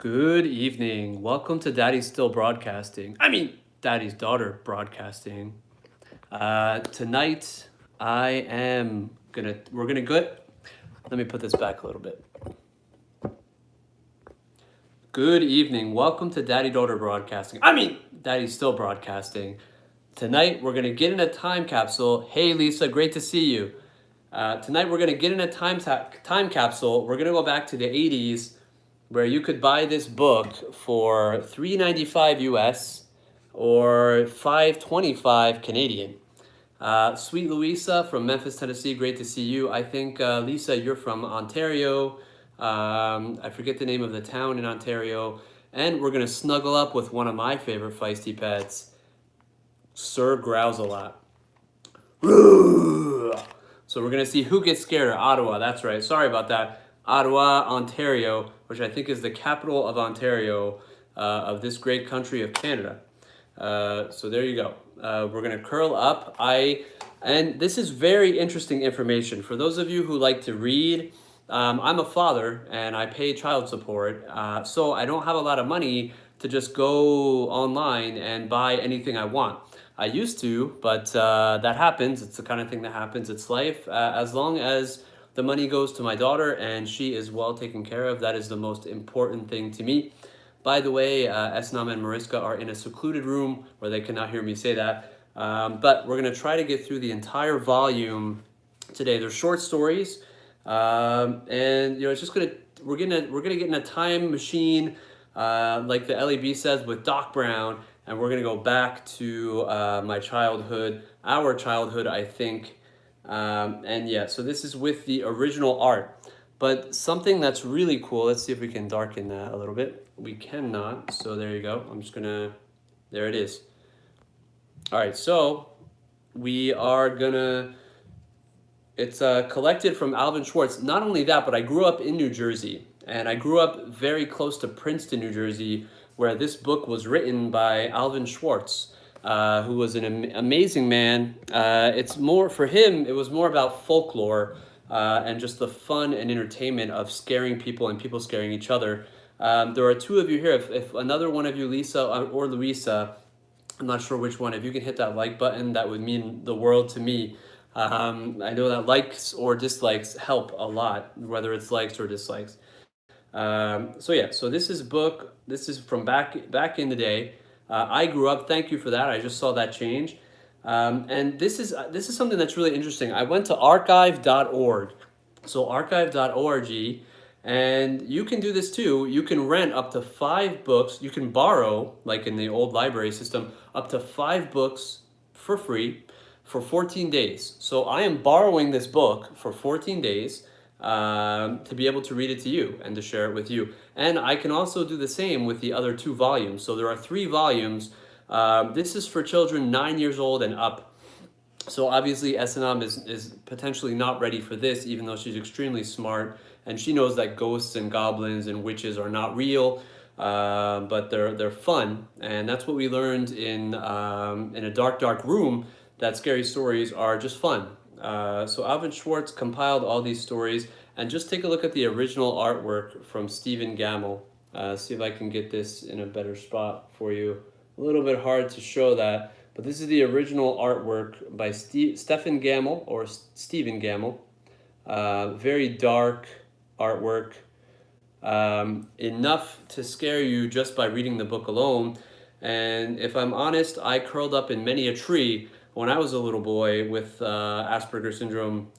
Good evening. Welcome to Daddy's Still Broadcasting. Daddy's Daughter Broadcasting. Tonight, we're gonna go. Let me put this back a little bit. Good evening. Welcome to Daddy Daughter Broadcasting. Daddy's Still Broadcasting. Tonight, we're gonna get in a time capsule. Hey, Lisa, great to see you. Tonight, we're gonna get in a time capsule. We're gonna go back to the 80s, where you could buy this book for $3.95 US or $5.25 Canadian. Sweet Louisa from Memphis, Tennessee, great to see you. I think, Lisa, you're from Ontario. I forget the name of the town in Ontario. And we're going to snuggle up with one of my favorite feisty pets. Sir growls a lot. So we're going to see who gets scared at Ottawa. That's right. Sorry about that. Ottawa, Ontario, which I think is the capital of Ontario, of this great country of Canada. So there you go. We're gonna curl up. And this is very interesting information. For those of you who like to read, I'm a father and I pay child support. So I don't have a lot of money to just go online and buy anything I want. I used to, but that happens. It's the kind of thing that happens. It's life. As long as the money goes to my daughter and she is well taken care of, that is the most important thing to me. By the way, Esnam and Mariska are in a secluded room where they cannot hear me say that. But we're gonna try to get through the entire volume today. They're short stories, and it's just we're gonna get in a time machine, like the LEB says, with Doc Brown, and we're gonna go back to my childhood, our childhood, I think. And yeah, so this is with the original art. But something that's really cool, let's see if we can darken that a little bit. We cannot, so there you go. There it is. All right, so it's collected from Alvin Schwartz. Not only that, but I grew up in New Jersey, and I grew up very close to Princeton, New Jersey, where this book was written by Alvin Schwartz, who was an amazing man. For him, it was more about folklore, and just the fun and entertainment of scaring people and people scaring each other. There are two of you here. If another one of you, Lisa or Louisa, I'm not sure which one, if you can hit that like button, that would mean the world to me. I know that likes or dislikes help a lot, whether it's likes or dislikes. So this is from back in the day. I grew up, thank you for that. I just saw that change. And this is something that's really interesting. I went to archive.org. So archive.org, and you can do this too. You can rent up to 5 books. You can borrow, like in the old library system, up to 5 books for free for 14 days. So I am borrowing this book for 14 days to be able to read it to you and to share it with you. And I can also do the same with the other 2 volumes. So there are 3 volumes. This is for children 9 years old and up. So obviously Esanam is potentially not ready for this, even though she's extremely smart and she knows that ghosts and goblins and witches are not real, but they're fun. And that's what we learned in a dark room, that scary stories are just fun. So Alvin Schwartz compiled all these stories, and just take a look at the original artwork from Stephen Gamble. See if I can get this in a better spot for you. A little bit hard to show that, but this is the original artwork by Stephen Gamble, or Stephen Gamble. Very dark artwork. Enough to scare you just by reading the book alone. And if I'm honest, I curled up in many a tree when I was a little boy with Asperger's syndrome,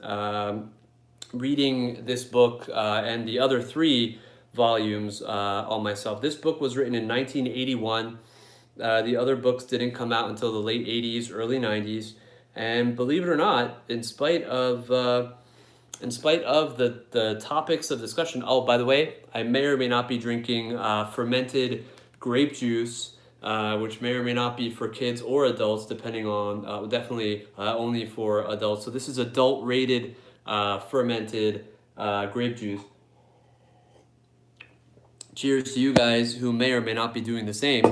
reading this book and the other 3 volumes all myself. This book was written in 1981. The other books didn't come out until the late 80s, early 90s. And believe it or not, in spite of the topics of discussion, oh, by the way, I may or may not be drinking fermented grape juice, which may or may not be for kids or adults, depending on, definitely only for adults. So this is adult-rated fermented grape juice. Cheers to you guys who may or may not be doing the same.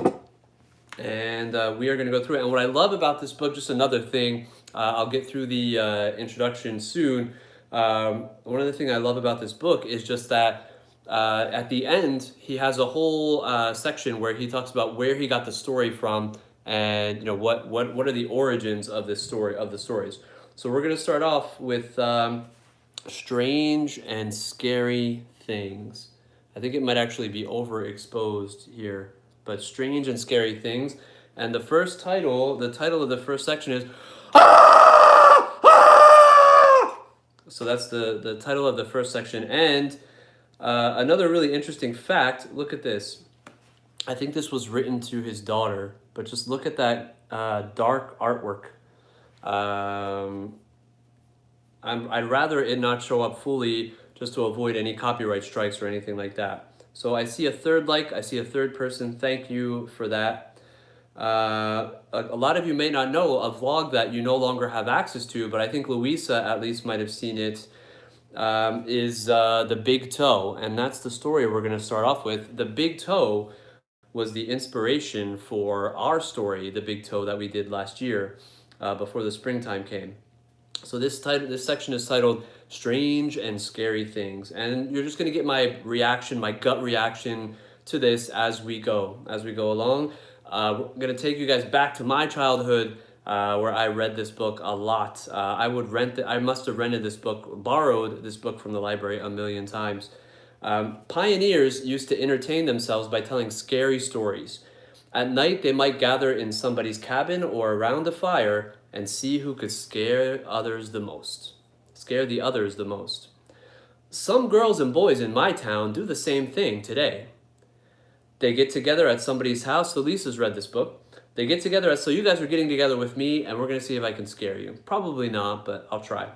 And we are going to go through it. And what I love about this book, just another thing, I'll get through the introduction soon. One of the things I love about this book is just that At the end, he has a whole section where he talks about where he got the story from, and what are the origins of this story of the stories. So we're gonna start off with strange and scary things. I think it might actually be overexposed here, but strange and scary things. And the title of the first section is so that's the title of the first section. And another really interesting fact, look at this. I think this was written to his daughter, but just look at that dark artwork. Um, I'd rather it not show up fully just to avoid any copyright strikes or anything like that. So I see a third like, I see a third person. Thank you for that. A lot of you may not know a vlog that you no longer have access to, but I think Louisa at least might have seen it, is The Big Toe. And that's the story we're going to start off with. The Big Toe was the inspiration for our story, The Big Toe, that we did last year before the springtime came. So this section is titled Strange and Scary Things. And you're just going to get my reaction, my gut reaction to this as we go along. We're going to take you guys back to my childhood where I read this book a lot. I must have rented this book, borrowed this book from the library a million times. Pioneers used to entertain themselves by telling scary stories. At night, they might gather in somebody's cabin or around a fire and see who could scare the others the most. Some girls and boys in my town do the same thing today. They get together at somebody's house. So Lisa's read this book. They get together, so you guys are getting together with me, and we're going to see if I can scare you. Probably not, but I'll try.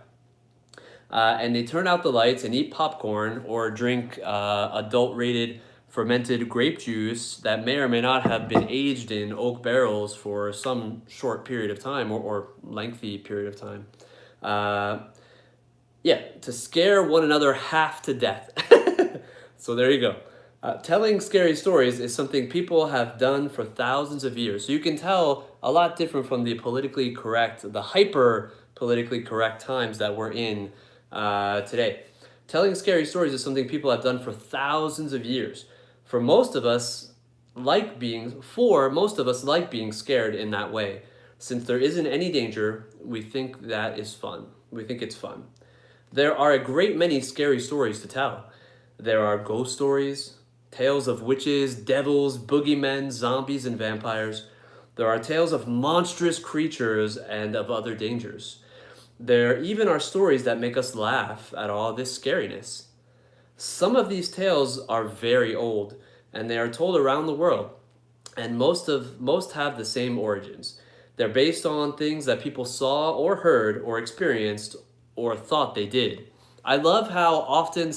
And they turn out the lights and eat popcorn or drink adult-rated fermented grape juice that may or may not have been aged in oak barrels for some short period of time or lengthy period of time. To scare one another half to death. So there you go. Telling scary stories is something people have done for thousands of years. So you can tell a lot different from the hyper politically correct times that we're in today. Telling scary stories is something people have done for thousands of years. Most of us like being scared in that way. Since there isn't any danger, we think that is fun. We think it's fun. There are a great many scary stories to tell. There are ghost stories, tales of witches, devils, boogeymen, zombies, and vampires. There are tales of monstrous creatures and of other dangers. There even are stories that make us laugh at all this scariness. Some of these tales are very old, and they are told around the world, and most have the same origins. They're based on things that people saw or heard or experienced or thought they did. I love how often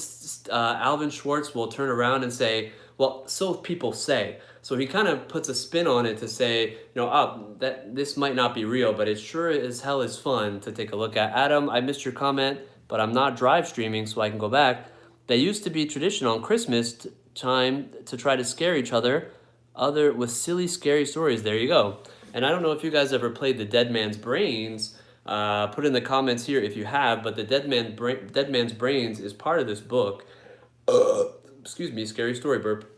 Alvin Schwartz will turn around and say, well, so people say. So he kind of puts a spin on it to say, that this might not be real, but it sure as hell is fun to take a look at. Adam, I missed your comment, but I'm not drive streaming, so I can go back. They used to be tradition on Christmas time to try to scare each other with silly, scary stories. There you go. And I don't know if you guys ever played the Dead Man's Brains. Put in the comments here if you have, but the Dead Man's Brains is part of this book. Excuse me, scary story burp.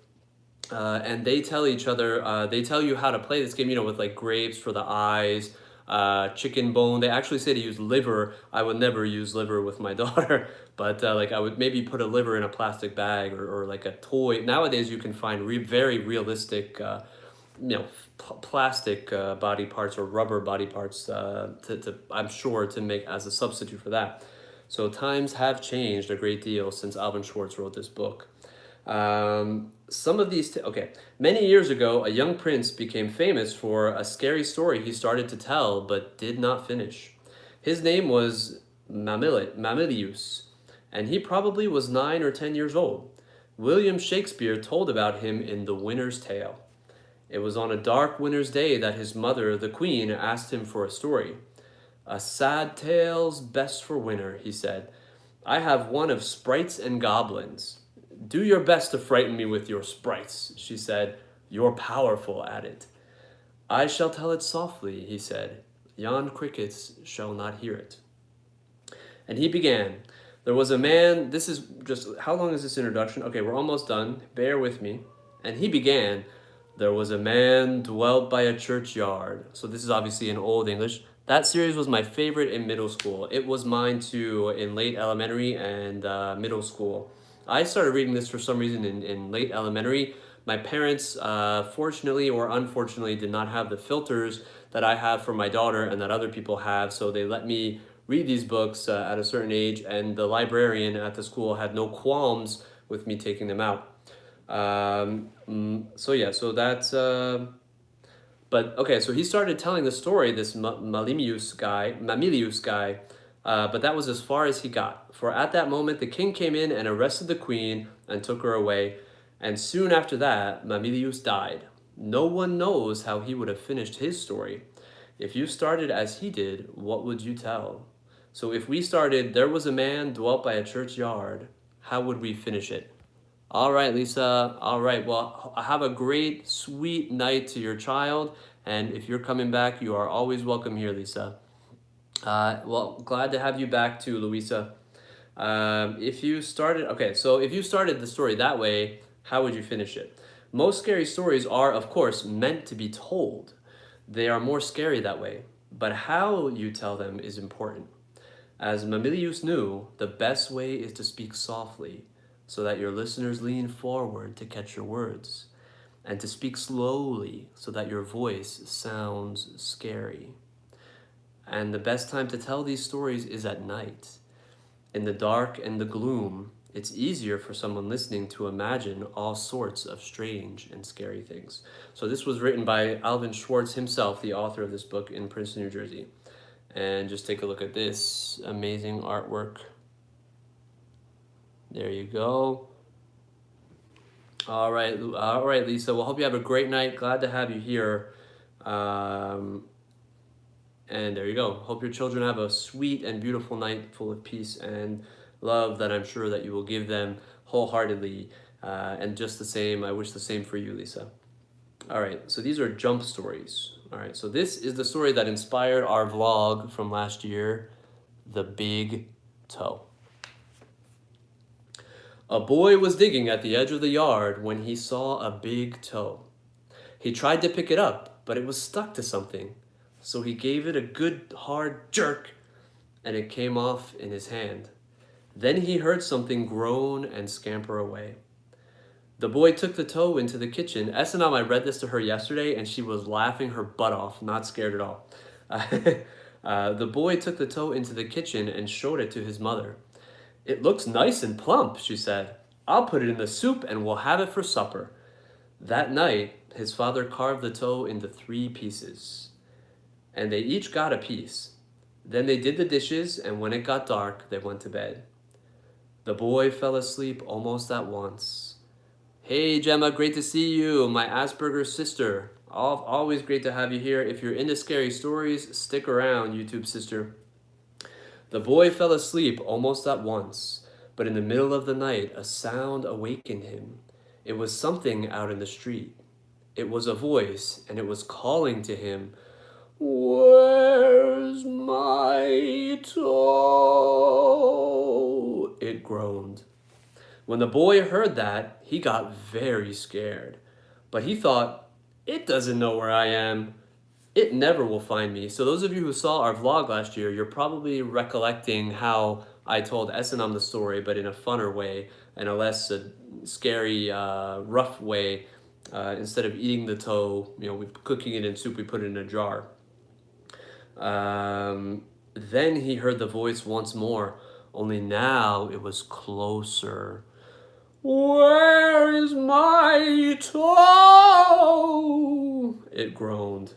And they tell each other, they tell you how to play this game, with like grapes for the eyes, chicken bone. They actually say to use liver. I would never use liver with my daughter, but I would maybe put a liver in a plastic bag or like a toy. Nowadays you can find very realistic, plastic body parts or rubber body parts I'm sure to make as a substitute for that. So times have changed a great deal since Alvin Schwartz wrote this book. Some of these, many years ago, a young prince became famous for a scary story he started to tell but did not finish. His name was Mamilius, and he probably was 9 or 10 years old. William Shakespeare told about him in The Winter's Tale. It was on a dark winter's day that his mother, the queen, asked him for a story. "A sad tale's best for winter," he said. "I have one of sprites and goblins." "Do your best to frighten me with your sprites," she said. "You're powerful at it." "I shall tell it softly," he said. "Yon crickets shall not hear it." And he began. There was a man, this is just, how long is this introduction? Okay, we're almost done. Bear with me. And he began, there was a man dwelt by a churchyard. So this is obviously in Old English. That series was my favorite in middle school. It was mine too in late elementary and middle school. I started reading this for some reason in late elementary. My parents, fortunately or unfortunately, did not have the filters that I have for my daughter and that other people have, so they let me read these books at a certain age, and the librarian at the school had no qualms with me taking them out. So yeah, so that's but okay, so he started telling the story, this Mamilius guy, but that was as far as he got. For at that moment the king came in and arrested the queen and took her away, and soon after that Mamilius died. No one knows how he would have finished his story. If you started as he did, what would you tell? So if we started, there was a man dwelt by a churchyard, how would we finish it? All right, Lisa. All right. Well, have a great, sweet night to your child. And if you're coming back, you are always welcome here, Lisa. Well, glad to have you back too, Louisa. If you started, okay, so if you started the story that way, how would you finish it? Most scary stories are, of course, meant to be told. They are more scary that way. But how you tell them is important. As Mamilius knew, the best way is to speak softly, so that your listeners lean forward to catch your words, and to speak slowly so that your voice sounds scary. And the best time to tell these stories is at night. In the dark and the gloom, it's easier for someone listening to imagine all sorts of strange and scary things. So this was written by Alvin Schwartz himself, the author of this book in Princeton, New Jersey. And just take a look at this amazing artwork. There you go. All right, Lisa. Well, hope you have a great night. Glad to have you here. And there you go. Hope your children have a sweet and beautiful night full of peace and love that I'm sure that you will give them wholeheartedly. And just the same, I wish the same for you, Lisa. All right, so these are jump stories. All right, so this is the story that inspired our vlog from last year, The Big Toe. A boy was digging at the edge of the yard when he saw a big toe. He tried to pick it up, but it was stuck to something. So he gave it a good hard jerk, and it came off in his hand. Then he heard something groan and scamper away. The boy took the toe into the kitchen. Esanam, I read this to her yesterday, and she was laughing her butt off, not scared at all. The boy took the toe into the kitchen and showed it to his mother. It looks nice and plump, she said. I'll put it in the soup and we'll have it for supper. That night, his father carved the toe into 3 pieces, and they each got a piece. Then they did the dishes, and when it got dark, they went to bed. The boy fell asleep almost at once. Hey, Gemma, great to see you, my Asperger's sister. Always great to have you here. If you're into scary stories, stick around, YouTube sister. The boy fell asleep almost at once, but in the middle of the night, a sound awakened him. It was something out in the street. It was a voice, and it was calling to him, "Where's my toe?" It groaned. When the boy heard that, he got very scared. But he thought, it doesn't know where I am. It never will find me. So those of you who saw our vlog last year, you're probably recollecting how I told Esanam the story, but in a funner way, and a less scary, rough way. Instead of eating the toe, cooking it in soup, we put it in a jar. Then he heard the voice once more, only now it was closer. "Where is my toe?" it groaned.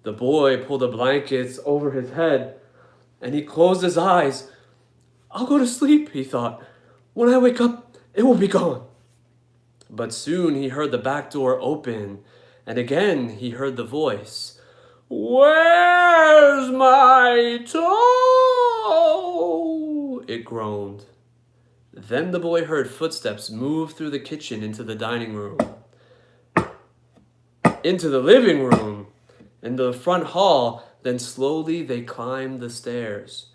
The boy pulled the blankets over his head, and he closed his eyes. I'll go to sleep, he thought. When I wake up, it will be gone. But soon he heard the back door open, and again he heard the voice. "Where's my toe?" it groaned. Then the boy heard footsteps move through the kitchen into the dining room, into the living room, into the front hall. Then slowly they climbed the stairs.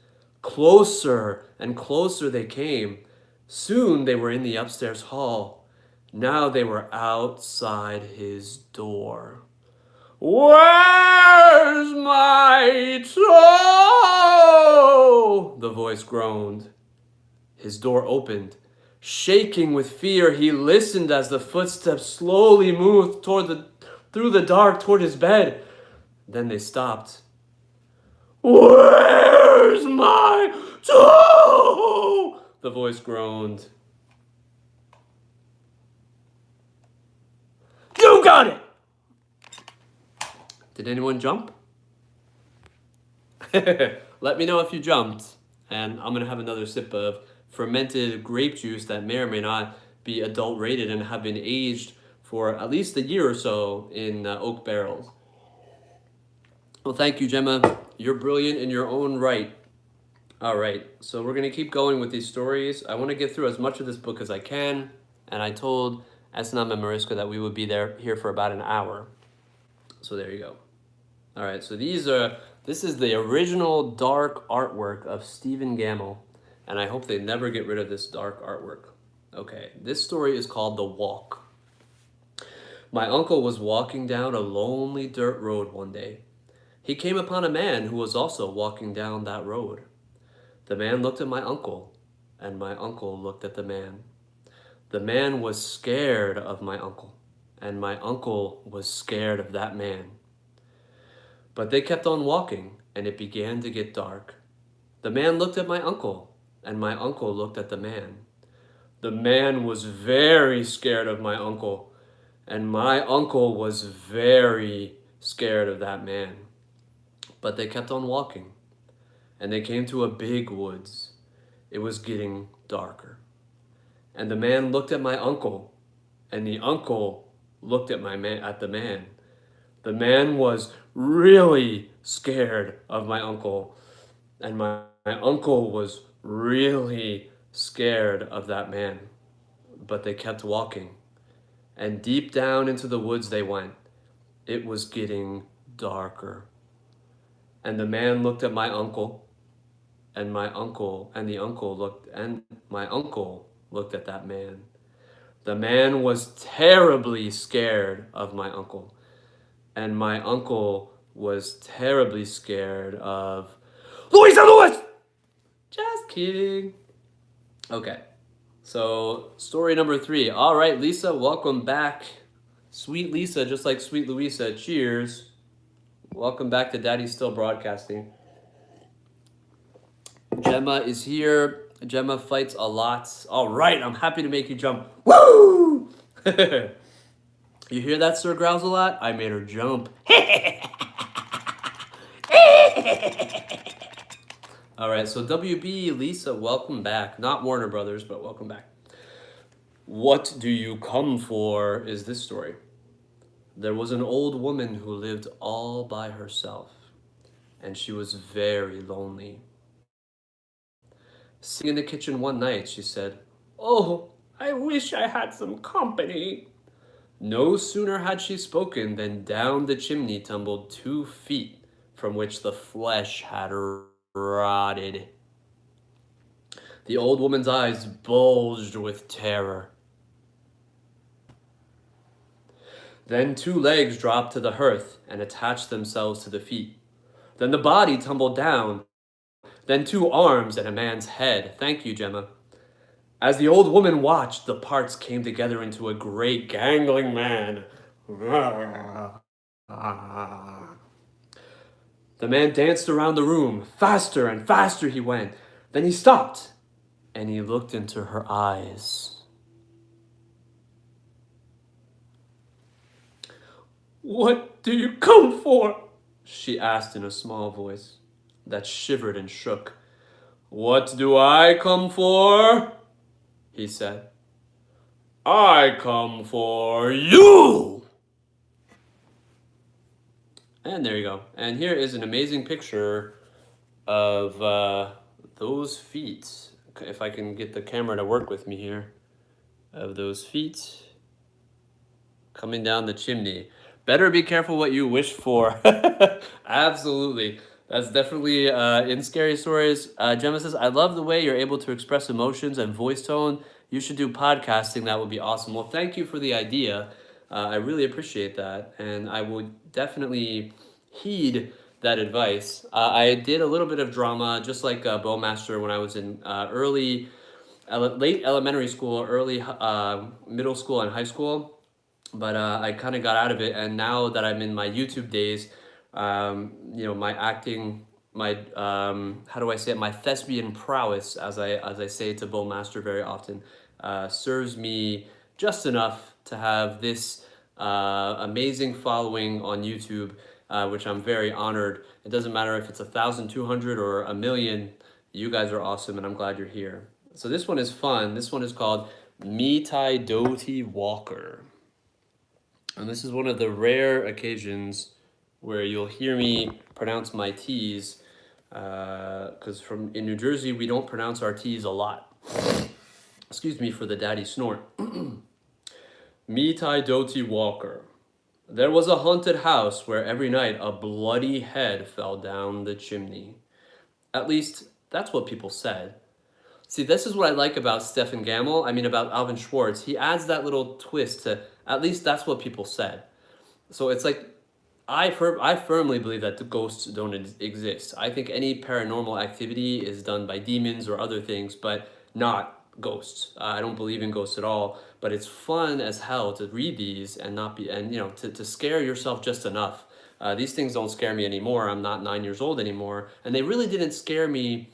Closer and closer they came. Soon they were in the upstairs hall. Now they were outside his door. "Where's my toe?" the voice groaned. His door opened. Shaking with fear, he listened as the footsteps slowly moved through the dark toward his bed. Then they stopped. "Where's my toe?" the voice groaned. "You got it!" Did anyone jump? Let me know if you jumped, and I'm gonna have another sip of fermented grape juice that may or may not be adult rated and have been aged for at least a year or so in oak barrels. Well, thank you, Gemma. You're brilliant in your own right. All right, so we're gonna keep going with these stories. I want to get through as much of this book as I can, and I told Esnam and Mariska that we would be here for about an hour. So there you go. All right, so this is the original dark artwork of Stephen Gamble, and I hope they never get rid of this dark artwork. Okay, this story is called The Walk. My uncle was walking down a lonely dirt road one day. He came upon a man who was also walking down that road. The man looked at my uncle, and my uncle looked at the man. The man was scared of my uncle, and my uncle was scared of that man. But they kept on walking, and it began to get dark. The man looked at my uncle, and my uncle looked at the man. The man was very scared of my uncle, and my uncle was very scared of that man. But they kept on walking, and they came to a big woods. It was getting darker. And the man looked at my uncle, and the uncle looked at the man. The man was really scared of my uncle, and my uncle was really scared of that man. But they kept walking, and deep down into the woods they went. It was getting darker. And the man looked at my uncle, and my uncle looked at that man. The man was terribly scared of my uncle, and my uncle was terribly scared of Louisa Lewis. Just kidding. Okay, so story number 3. All right, Lisa, welcome back. Sweet Lisa, just like Sweet Louisa. Cheers. Welcome back to Daddy's Still Broadcasting. Gemma is here. Gemma fights a lot. All right, I'm happy to make you jump. Woo! You hear that, Sir Growls a lot? I made her jump. All right, so WB, Lisa, welcome back. Not Warner Brothers, but welcome back. What do you come for is this story. There was an old woman who lived all by herself, and she was very lonely. Sitting in the kitchen one night, she said, "Oh, I wish I had some company." No sooner had she spoken than down the chimney tumbled 2 feet from which the flesh had rotted. The old woman's eyes bulged with terror. Then 2 legs dropped to the hearth and attached themselves to the feet. Then the body tumbled down. Then 2 arms and a man's head. Thank you, Gemma. As the old woman watched, the parts came together into a great gangling man. The man danced around the room. Faster and faster he went. Then he stopped, and he looked into her eyes. "What do you come for?" she asked in a small voice that shivered and shook. "What do I come for?" he said. "I come for you!" And there you go. And here is an amazing picture of those feet. If I can get the camera to work with me here. Of those feet coming down the chimney. Better be careful what you wish for. Absolutely. That's definitely in scary stories. Gemma says, I love the way you're able to express emotions and voice tone. You should do podcasting. That would be awesome. Well, thank you for the idea. I really appreciate that. And I would definitely heed that advice. I did a little bit of drama, just like Bowmaster, when I was in late elementary school, early middle school, and high school. But I kind of got out of it. And now that I'm in my YouTube days, my acting, my how do I say it? My thespian prowess, as I say to Bowmaster very often, serves me just enough to have this amazing following on YouTube, which I'm very honored. It doesn't matter if it's 1,200 or a million. You guys are awesome, and I'm glad you're here. So this one is fun. This one is called Mitai Doti Walker. And this is one of the rare occasions where you'll hear me pronounce my T's, because in New Jersey, we don't pronounce our T's a lot. Excuse me for the daddy snort. Mitai Doti Walker. There was a haunted house where every night a bloody head fell down the chimney. At least, that's what people said. See, this is what I like about Stephen Gamble, about Alvin Schwartz. He adds that little twist to, at least that's what people said. So it's like, I firmly believe that the ghosts don't exist. I think any paranormal activity is done by demons or other things, but not ghosts. I don't believe in ghosts at all, but it's fun as hell to read these and to scare yourself just enough. These things don't scare me anymore. I'm not 9 years old anymore, and they really didn't scare me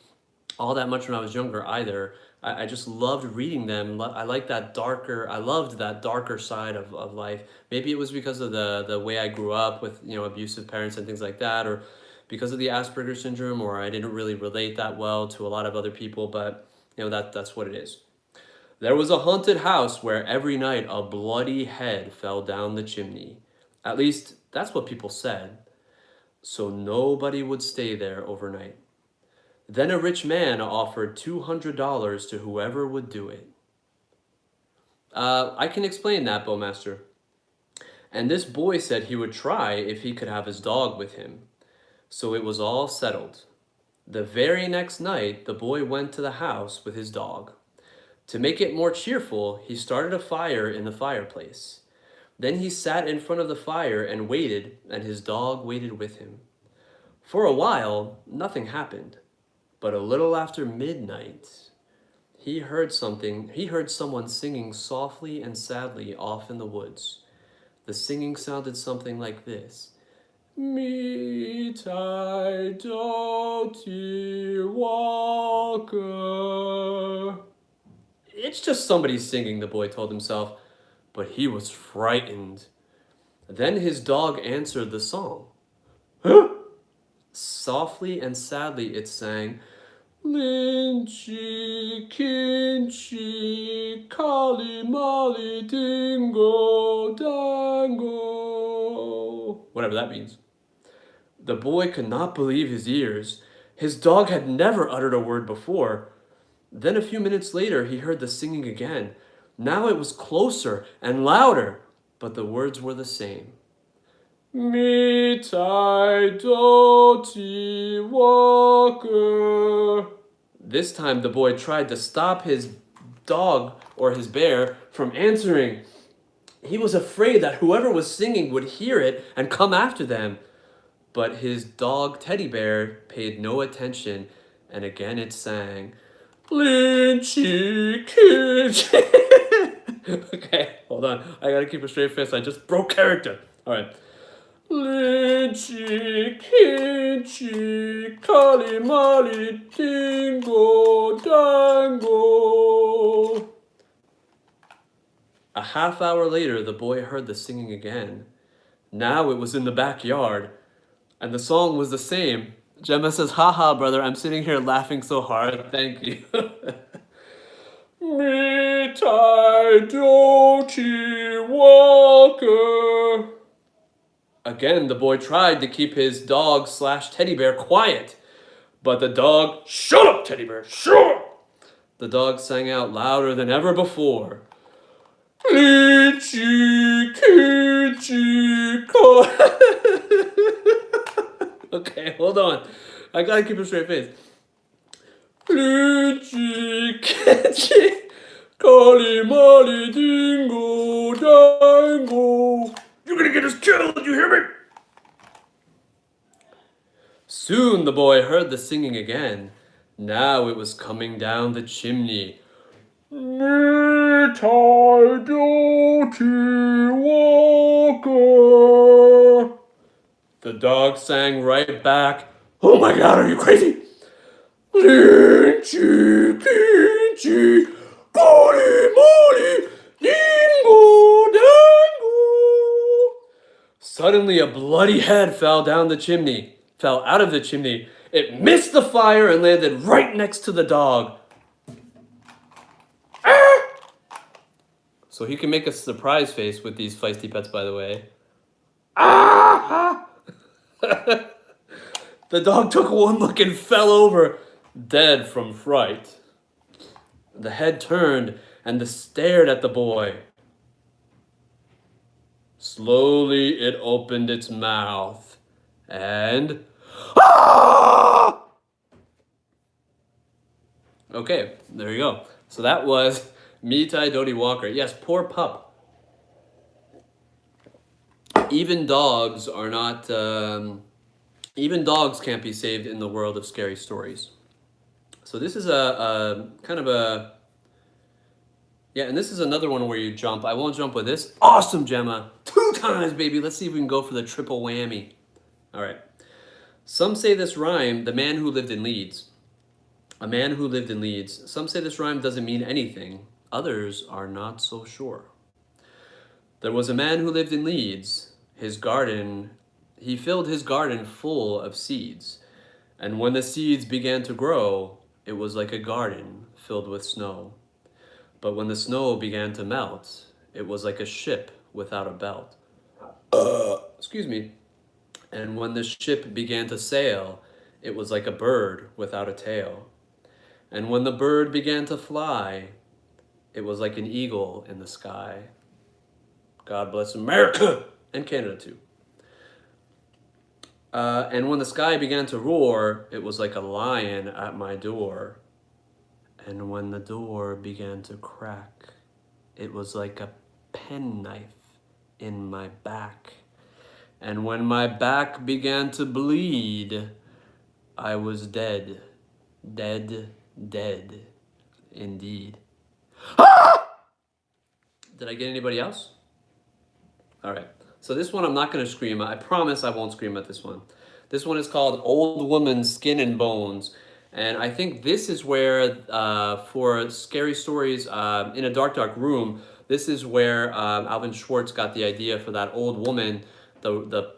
all that much when I was younger either. I just loved reading them. I loved that darker side of life. Maybe it was because of the way I grew up with, abusive parents and things like that, or because of the Asperger's syndrome, or I didn't really relate that well to a lot of other people, but that's what it is. There was a haunted house where every night a bloody head fell down the chimney. At least that's what people said. So nobody would stay there overnight. Then a rich man offered $200 to whoever would do it. I can explain that, Bowmaster. And this boy said he would try if he could have his dog with him. So it was all settled. The very next night, the boy went to the house with his dog. To make it more cheerful, he started a fire in the fireplace. Then he sat in front of the fire and waited, and his dog waited with him. For a while, nothing happened. But a little after midnight, he heard someone singing softly and sadly off in the woods. The singing sounded something like this. Mitai Doti Walker. It's just somebody singing, the boy told himself, but he was frightened. Then his dog answered the song. Huh? Softly and sadly it sang, Linchi, Kinchi, Kali, Mali, Dingo, Dango. Whatever that means. The boy could not believe his ears. His dog had never uttered a word before. Then a few minutes later, he heard the singing again. Now it was closer and louder, but the words were the same. Mitai Doti Walker. This time the boy tried to stop his dog or his bear from answering. He was afraid that whoever was singing would hear it and come after them. But his dog teddy bear paid no attention, and again it sang, Lynchy, Kinchy. Okay, hold on. I gotta keep a straight face. I just broke character. All right. Lynchy, Kinchy, Kali, Mali, Dingo, Dango. A half hour later, the boy heard the singing again. Now it was in the backyard, and the song was the same. Gemma says, haha, brother, I'm sitting here laughing so hard. Thank you. Mitai Doti Walker. Again, the boy tried to keep his dog / teddy bear quiet. But the dog, shut up, teddy bear, shut up! The dog sang out louder than ever before. Lynchy, Kinchy, Okay, hold on. I gotta keep a straight face. Litchi, catchy, Kali, Molly, Dingo, Dango. You're gonna get us killed, you hear me? Soon the boy heard the singing again. Now it was coming down the chimney. Walker. The dog sang right back. Oh my god, are you crazy? Lynchy, pinchy, golly molly, dingo dango. Suddenly a bloody head fell down the chimney, fell out of the chimney. It missed the fire and landed right next to the dog. Ah! So he can make a surprise face with these feisty pets, by the way. Ah! The dog took one look and fell over, dead from fright. The head turned and stared at the boy. Slowly it opened its mouth and... Ah! Okay, there you go. So that was Mitai Dodie Walker. Yes, poor pup. Even dogs are not... even dogs can't be saved in the world of scary stories. So this is a kind of a... Yeah, and this is another one where you jump. I won't jump with this. Awesome, Gemma. 2 times, baby. Let's see if we can go for the triple whammy. All right. Some say this rhyme, the man who lived in Leeds. A man who lived in Leeds. Some say this rhyme doesn't mean anything. Others are not so sure. There was a man who lived in Leeds. His garden, he filled his garden full of seeds. And when the seeds began to grow, it was like a garden filled with snow. But when the snow began to melt, it was like a ship without a belt. Excuse me. And when the ship began to sail, it was like a bird without a tail. And when the bird began to fly, it was like an eagle in the sky. God bless America and Canada too. And when the sky began to roar, it was like a lion at my door. And when the door began to crack, it was like a penknife in my back. And when my back began to bleed, I was dead, dead, dead, indeed. Ah! Did I get anybody else? All right, so this one I'm not gonna scream. I promise I won't scream at this one. This one is called Old Woman's Skin and Bones. And I think this is where, for scary stories in a dark, dark room, this is where Alvin Schwartz got the idea for that old woman, the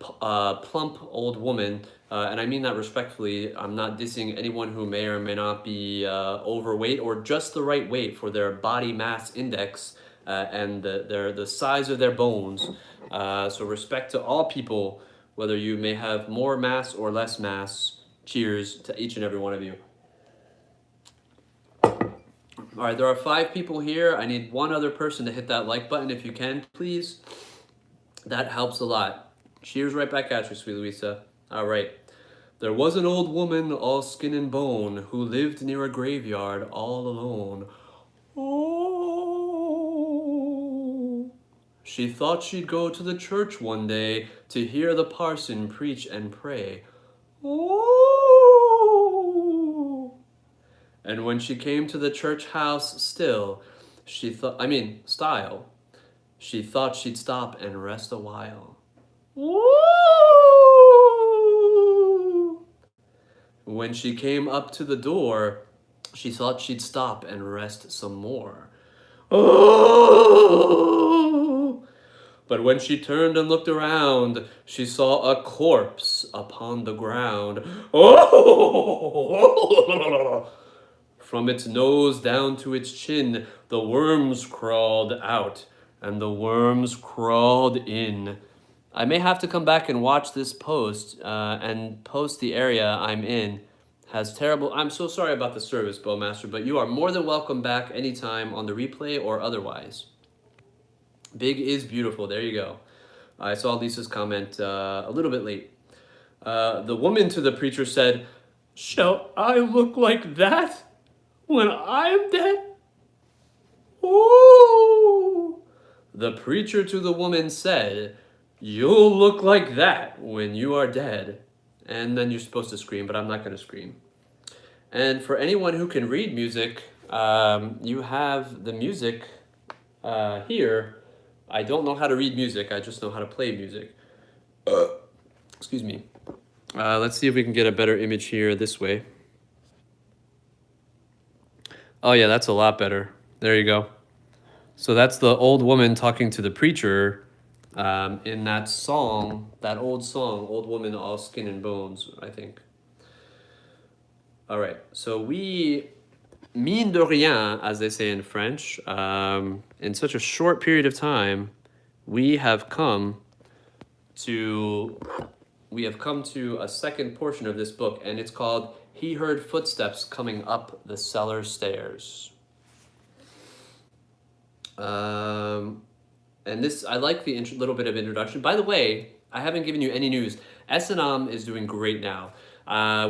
plump old woman. And I mean that respectfully. I'm not dissing anyone who may or may not be overweight or just the right weight for their body mass index and the size of their bones. So respect to all people, whether you may have more mass or less mass. Cheers to each and every one of you. All right, there are 5 people here. I need one other person to hit that like button if you can, please. That helps a lot. Cheers right back at you, sweet Louisa. All right. There was an old woman, all skin and bone, who lived near a graveyard all alone. Oh. She thought she'd go to the church one day to hear the parson preach and pray. Oh. And when she came to the church house still, she thought she'd stop and rest a while. Ooh. When she came up to the door, she thought she'd stop and rest some more. Ooh. But when she turned and looked around, she saw a corpse upon the ground. Oh! From its nose down to its chin, the worms crawled out, and the worms crawled in. I may have to come back and watch this post, and post the area I'm in. I'm so sorry about the service, Bowmaster, but you are more than welcome back anytime on the replay or otherwise. Big is beautiful, there you go. I saw Lisa's comment a little bit late. The woman to the preacher said, "Shall I look like that when I am dead?" Ooh. The preacher to the woman said, "You'll look like that when you are dead." And then you're supposed to scream, but I'm not going to scream. And for anyone who can read music, you have the music here. I don't know how to read music, I just know how to play music. Excuse me. Let's see if we can get a better image here this way. Oh, yeah, that's a lot better. There you go. So that's the old woman talking to the preacher in that song, that old song, Old Woman, All Skin and Bones, I think. All right, so we, mine de rien, as they say in French, in such a short period of time, we have come to a second portion of this book, and it's called He Heard Footsteps Coming Up the Cellar Stairs. And this, I like the little bit of introduction. By the way, I haven't given you any news. S&M is doing great now.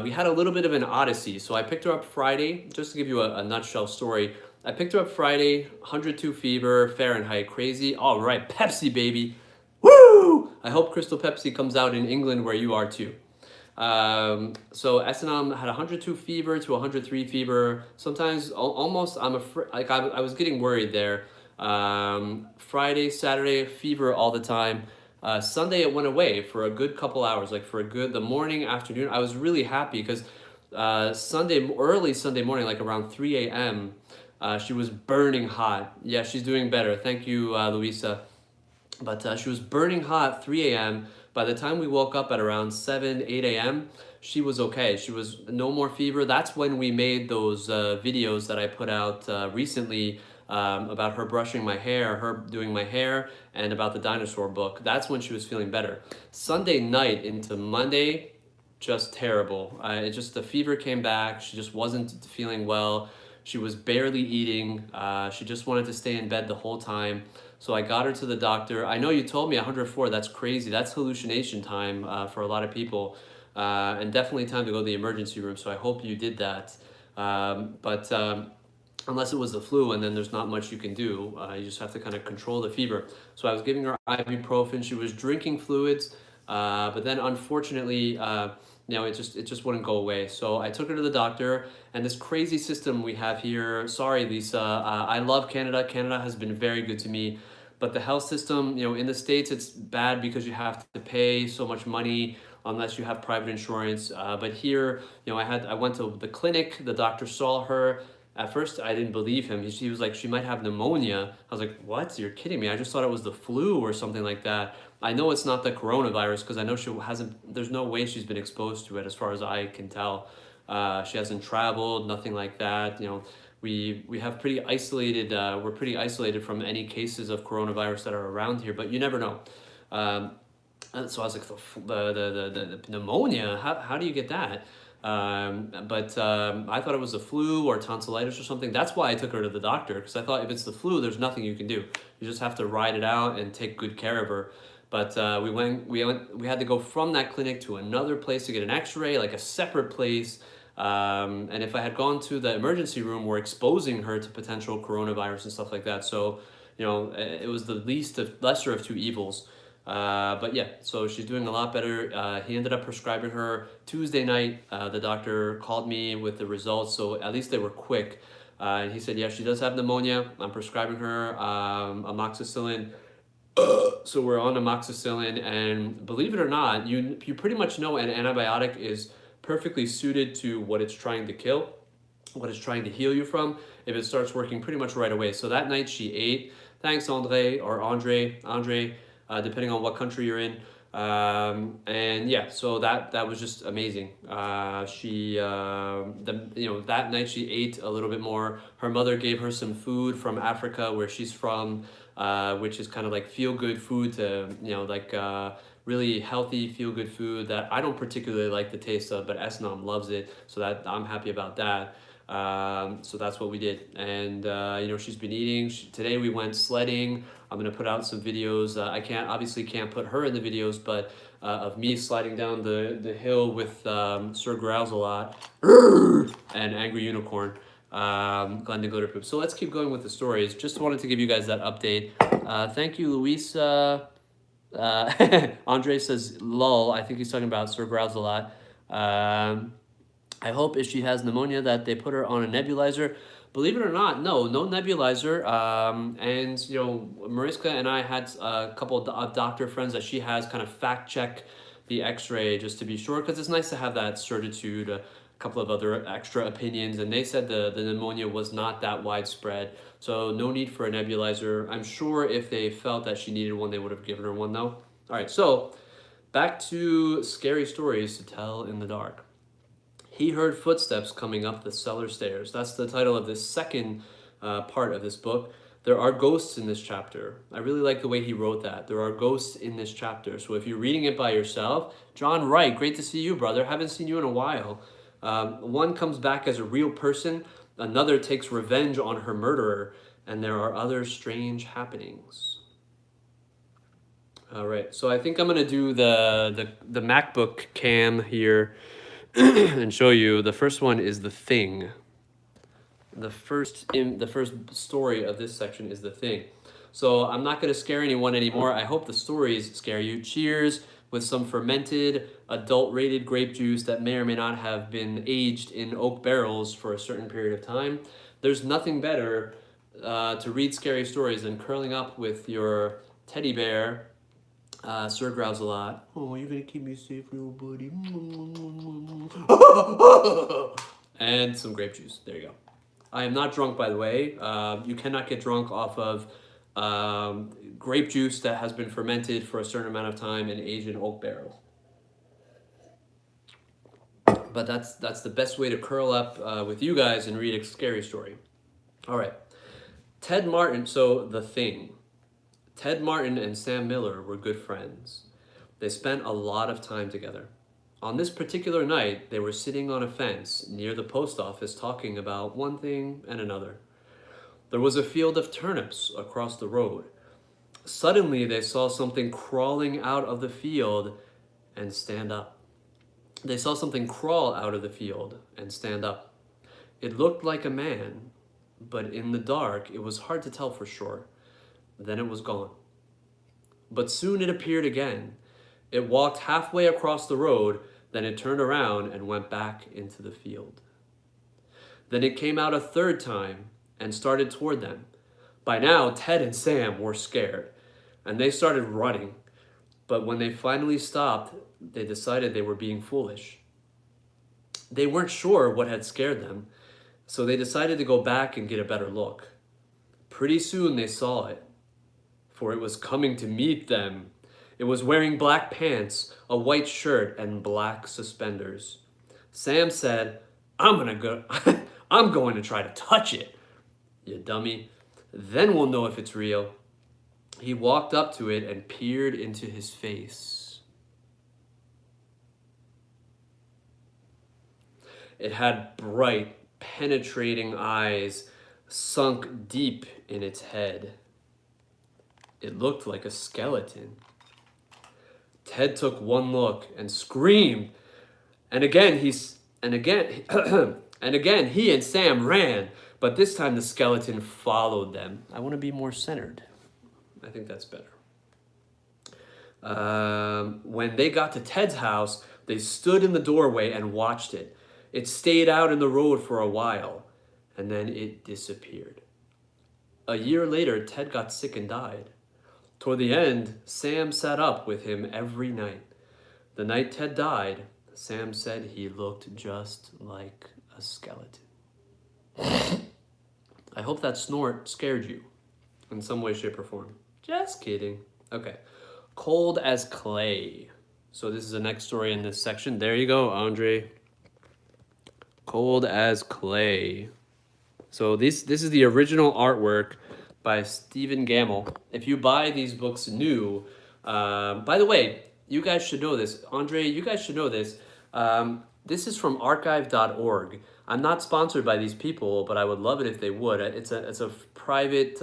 We had a little bit of an odyssey, so I picked her up Friday, just to give you a nutshell story. I picked her up Friday, 102 fever, Fahrenheit, crazy. All right, Pepsi, baby. Woo! I hope Crystal Pepsi comes out in England where you are too. So S&M had 102 fever to 103 fever. Sometimes almost, I'm afraid, like I was getting worried there. Friday, Saturday, fever all the time. Sunday it went away for a good couple hours, like for the morning, afternoon. I was really happy because early Sunday morning, like around 3 a.m., she was burning hot. Yeah, she's doing better. Thank you, Luisa. But she was burning hot 3 a.m. By the time we woke up at around 7, 8 a.m., she was okay. She was no more fever. That's when we made those videos that I put out recently about her brushing my hair, her doing my hair, and about the dinosaur book. That's when she was feeling better. Sunday night into Monday, just terrible. The fever came back. She just wasn't feeling well. She was barely eating. She just wanted to stay in bed the whole time. So I got her to the doctor. I know you told me 104, that's crazy. That's hallucination time for a lot of people. And definitely time to go to the emergency room. So I hope you did that. But unless it was the flu, and then there's not much you can do. You just have to kind of control the fever. So I was giving her ibuprofen. She was drinking fluids. But then unfortunately, it just wouldn't go away. So I took her to the doctor, and this crazy system we have here. Sorry, Lisa. I love Canada. Canada has been very good to me, but the health system, in the States, it's bad because you have to pay so much money unless you have private insurance. But here, I went to the clinic. The doctor saw her. At first, I didn't believe him. He was like, she might have pneumonia. I was like, what? You're kidding me. I just thought it was the flu or something like that. I know it's not the coronavirus because I know there's no way she's been exposed to it as far as I can tell. She hasn't traveled, nothing like that. We have pretty isolated, we're pretty isolated from any cases of coronavirus that are around here, but you never know. And so I was like, the pneumonia, how do you get that? But I thought it was the flu or tonsillitis or something. That's why I took her to the doctor, because I thought if it's the flu, there's nothing you can do. You just have to ride it out and take good care of her. But we had to go from that clinic to another place to get an x-ray, like a separate place. And if I had gone to the emergency room, we're exposing her to potential coronavirus and stuff like that. So, it was the lesser of two evils. But yeah, so she's doing a lot better. He ended up prescribing her Tuesday night. The doctor called me with the results, so at least they were quick. He said, yeah, she does have pneumonia. I'm prescribing her amoxicillin. So we're on amoxicillin, and believe it or not, you pretty much know an antibiotic is perfectly suited to what it's trying to kill, what it's trying to heal you from, if it starts working pretty much right away. So that night she ate. Thanks, Andre, depending on what country you're in. And yeah, so that was just amazing. That night she ate a little bit more. Her mother gave her some food from Africa, where she's from, which is kind of like feel-good food to, really healthy feel-good food that I don't particularly like the taste of, but Esnam loves it, so that I'm happy about that. So that's what we did, and she's been eating. Today we went sledding. I'm gonna put out some videos. I obviously can't put her in the videos, but of me sliding down the hill with Sir Growls-a-Lot and Angry Unicorn, Glendon Glitterpoop. So let's keep going with the stories. Just wanted to give you guys that update. Thank you, Luisa. Andre says, lol, I think he's talking about Sir Growls-a-Lot. I hope if she has pneumonia that they put her on a nebulizer. Believe it or not, no nebulizer. And, you know, Mariska and I had a couple of doctor friends that she has kind of fact check the x-ray just to be sure, because it's nice to have that certitude, a couple of other extra opinions, and they said the pneumonia was not that widespread, so no need for a nebulizer. I'm sure if they felt that she needed one, they would have given her one though. All right, so back to scary stories to tell in the dark. He heard footsteps coming up the cellar stairs. That's the title of this second part of this book. There are ghosts in this chapter. I really like the way he wrote that. There are ghosts in this chapter. So if you're reading it by yourself, John Wright, great to see you, brother. Haven't seen you in a while. One comes back as a real person. Another takes revenge on her murderer. And there are other strange happenings. All right, so I think I'm gonna do the MacBook cam here and show you. The first one is The Thing. The first story of this section is The Thing. So I'm not going to scare anyone anymore. I hope the stories scare you. Cheers with some fermented, adult-rated grape juice that may or may not have been aged in oak barrels for a certain period of time. There's nothing better to read scary stories than curling up with your teddy bear, Sir Growls-a-Lot. Oh, you're going to keep me safe, little buddy. And some grape juice. There you go. I am not drunk, by the way. You cannot get drunk off of grape juice that has been fermented for a certain amount of time and aged in oak barrels. But that's the best way to curl up with you guys and read a scary story. All right. Ted Martin, so The Thing. Ted Martin and Sam Miller were good friends. They spent a lot of time together. On this particular night, they were sitting on a fence near the post office talking about one thing and another. There was a field of turnips across the road. Suddenly, they saw something crawling out of the field and stand up. They saw something crawl out of the field and stand up. It looked like a man, but in the dark, it was hard to tell for sure. Then it was gone. But soon it appeared again. It walked halfway across the road, then it turned around and went back into the field. Then it came out a third time and started toward them. By now, Ted and Sam were scared, and they started running. But when they finally stopped, they decided they were being foolish. They weren't sure what had scared them, so they decided to go back and get a better look. Pretty soon they saw it, for it was coming to meet them. It was wearing black pants, a white shirt, and black suspenders. Sam said, I'm going to try to touch it. You dummy. Then we'll know if it's real. He walked up to it and peered into his face. It had bright, penetrating eyes sunk deep in its head. It looked like a skeleton. Ted took one look and screamed. And again he and Sam ran, but this time the skeleton followed them. I want to be more centered. I think that's better. When they got to Ted's house, they stood in the doorway and watched it. It stayed out in the road for a while, and then it disappeared. A year later, Ted got sick and died. Toward the end, Sam sat up with him every night. The night Ted died, Sam said he looked just like a skeleton. I hope that snort scared you in some way, shape, or form. Just kidding. Okay. Cold as Clay. So this is the next story in this section. There you go, Andre. Cold as Clay. So this is the original artwork by Stephen Gamble. If you buy these books new, by the way, you guys should know this. Andre, you guys should know this. This is from archive.org. I'm not sponsored by these people, but I would love it if they would. It's a private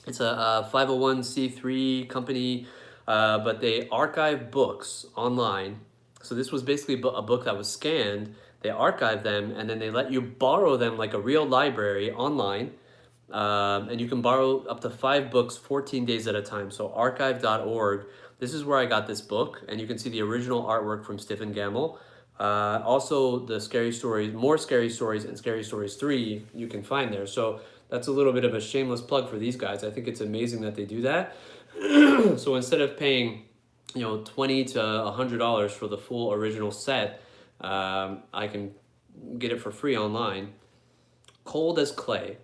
It's a 501c3 company, but they archive books online. So this was basically a book that was scanned. They archive them and then they let you borrow them like a real library online. And you can borrow up to 5 books 14 days at a time. So archive.org. This is where I got this book, and you can see the original artwork from Stephen Gamble. Also, the scary stories, more scary stories, and scary stories 3 you can find there. So that's a little bit of a shameless plug for these guys. I think it's amazing that they do that. So instead of paying, $20 to $100 for the full original set, I can get it for free online. Cold as clay.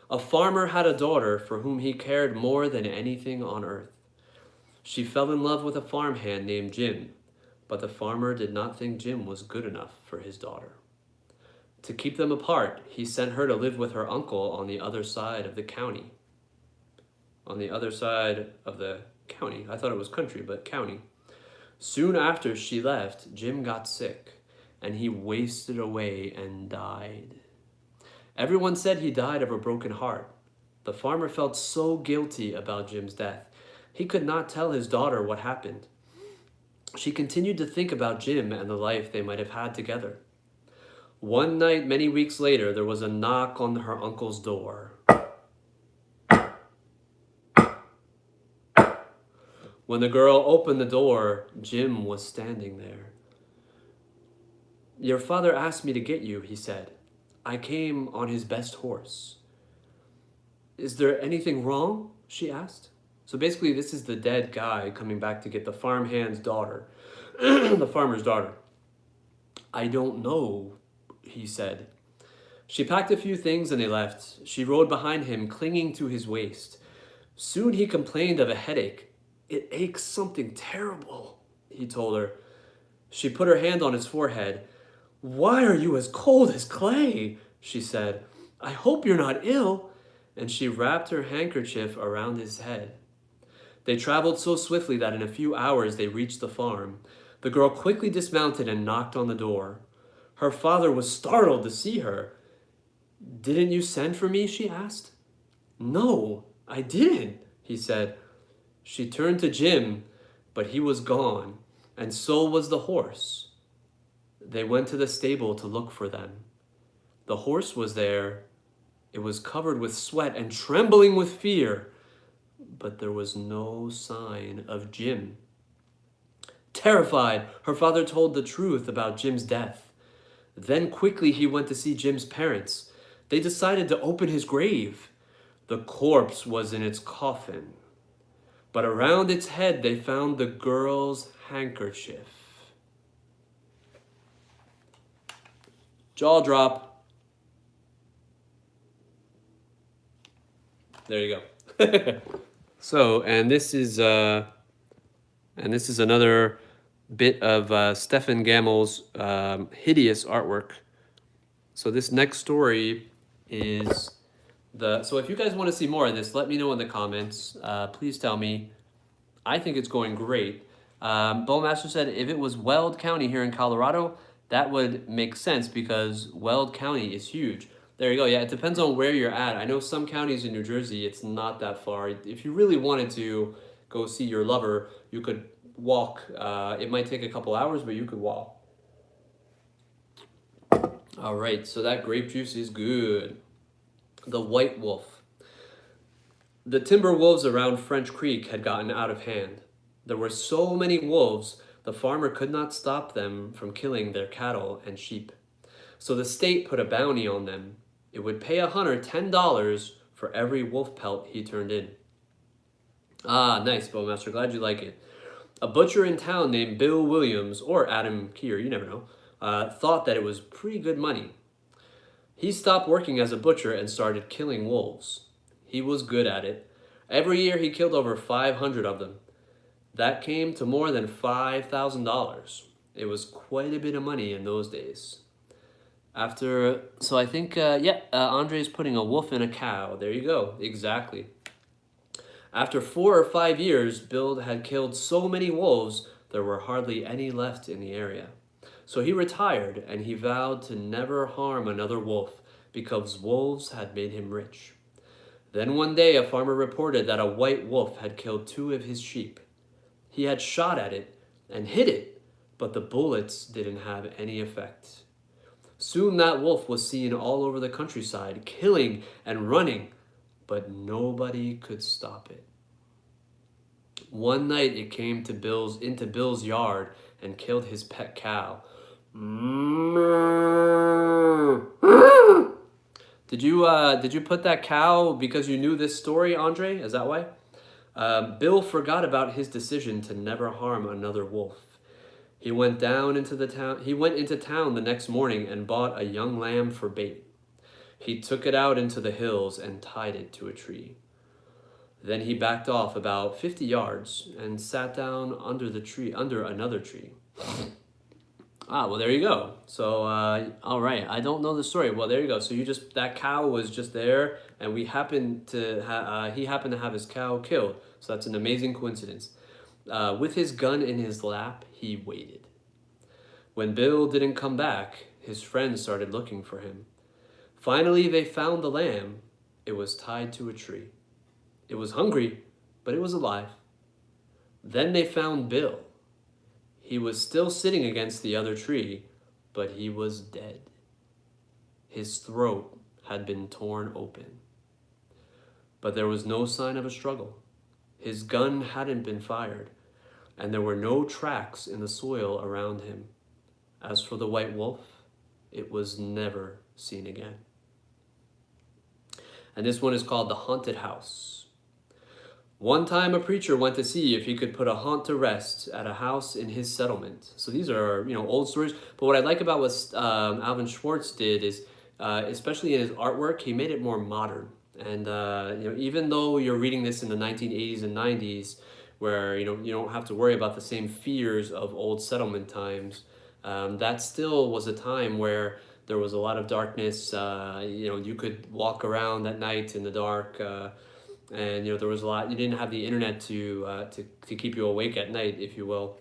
A farmer had a daughter for whom he cared more than anything on earth. She fell in love with a farmhand named Jim, but the farmer did not think Jim was good enough for his daughter. To keep them apart, he sent her to live with her uncle on the other side of the county. On the other side of the county. I thought it was country, but county. Soon after she left, Jim got sick, and he wasted away and died. Everyone said he died of a broken heart. The farmer felt so guilty about Jim's death. He could not tell his daughter what happened. She continued to think about Jim and the life they might have had together. One night, many weeks later, there was a knock on her uncle's door. When the girl opened the door, Jim was standing there. "Your father asked me to get you," he said. "I came on his best horse." "Is there anything wrong?" she asked. So basically, this is the dead guy coming back to get the farmhand's daughter, the farmer's daughter. "I don't know," he said. She packed a few things and they left. She rode behind him, clinging to his waist. Soon he complained of a headache. "It aches something terrible," he told her. She put her hand on his forehead. "Why are you as cold as clay?" she said. "I hope you're not ill." And she wrapped her handkerchief around his head. They traveled so swiftly that in a few hours they reached the farm. The girl quickly dismounted and knocked on the door. Her father was startled to see her. "Didn't you send for me?" she asked. "No, I didn't," he said. She turned to Jim, but he was gone, and so was the horse. They went to the stable to look for them. The horse was there. It was covered with sweat and trembling with fear, but there was no sign of Jim. Terrified, her father told the truth about Jim's death. Then quickly he went to see Jim's parents. They decided to open his grave. The corpse was in its coffin, but around its head they found the girl's handkerchief. Jaw drop. There you go. So, and this is another bit of Stephen Gamble's hideous artwork. So this next story is so if you guys want to see more of this, let me know in the comments. Please tell me. I think it's going great. Bowmaster said if it was Weld County here in Colorado, that would make sense because Weld County is huge. There you go. Yeah, it depends on where you're at. I know some counties in New Jersey, it's not that far. If you really wanted to go see your lover, you could walk. It might take a couple hours, but you could walk. All right, so that grape juice is good. The white wolf. The timber wolves around French Creek had gotten out of hand. There were so many wolves, the farmer could not stop them from killing their cattle and sheep. So the state put a bounty on them. It would pay a hunter $10 for every wolf pelt he turned in. Ah, nice, Bowmaster. Glad you like it. A butcher in town named Bill Williams, or Adam Keir, you never know, thought that it was pretty good money. He stopped working as a butcher and started killing wolves. He was good at it. Every year he killed over 500 of them. That came to more than $5,000. It was quite a bit of money in those days. So I think, Andre's putting a wolf in a cow. There you go, exactly. After 4 or 5 years, Bill had killed so many wolves, there were hardly any left in the area. So he retired and he vowed to never harm another wolf because wolves had made him rich. Then one day a farmer reported that a white wolf had killed 2 of his sheep. He had shot at it and hit it, but the bullets didn't have any effect. Soon that wolf was seen all over the countryside, killing and running, but nobody could stop it. One night it came to into Bill's yard and killed his pet cow. Did you put that cow because you knew this story, Andre? Is that why? Bill forgot about his decision to never harm another wolf. He went into town the next morning and bought a young lamb for bait. He took it out into the hills and tied it to a tree. Then he backed off about 50 yards and sat down under another tree. Well, there you go. So, all right, I don't know the story. Well, there you go. So that cow was just there, and he happened to have his cow killed. So that's an amazing coincidence. With his gun in his lap, he waited. When Bill didn't come back, his friends started looking for him. Finally, they found the lamb. It was tied to a tree. It was hungry, but it was alive. Then they found Bill. He was still sitting against the other tree, but he was dead. His throat had been torn open. But there was no sign of a struggle. His gun hadn't been fired, and there were no tracks in the soil around him. As for the white wolf, it was never seen again. And this one is called The Haunted House. One time a preacher went to see if he could put a haunt to rest at a house in his settlement. So these are, old stories. But what I like about what Alvin Schwartz did is, especially in his artwork, he made it more modern. And, even though you're reading this in the 1980s and 90s, where, you don't have to worry about the same fears of old settlement times, that still was a time where there was a lot of darkness. You could walk around at night in the dark, and there was a lot. You didn't have the internet to keep you awake at night, if you will.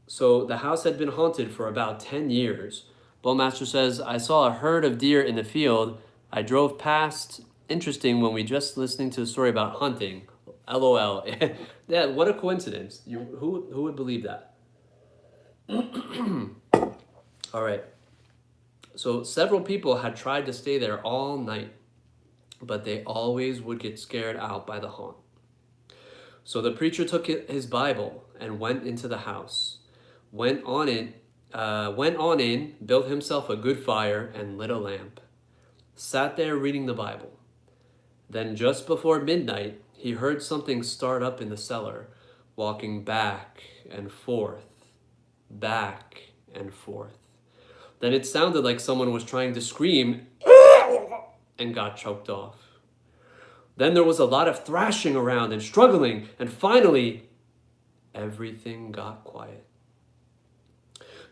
So the house had been haunted for about 10 years. Bowmaster says, I saw a herd of deer in the field. I drove past. Interesting when we just listening to a story about hunting. LOL. Yeah, what a coincidence. Who would believe that? All right. So several people had tried to stay there all night, but they always would get scared out by the haunt. So the preacher took his Bible and went into the house, went on in, built himself a good fire and lit a lamp, sat there reading the Bible. Then just before midnight, he heard something start up in the cellar, walking back and forth, back and forth. Then it sounded like someone was trying to scream and got choked off. Then there was a lot of thrashing around and struggling, and finally, everything got quiet.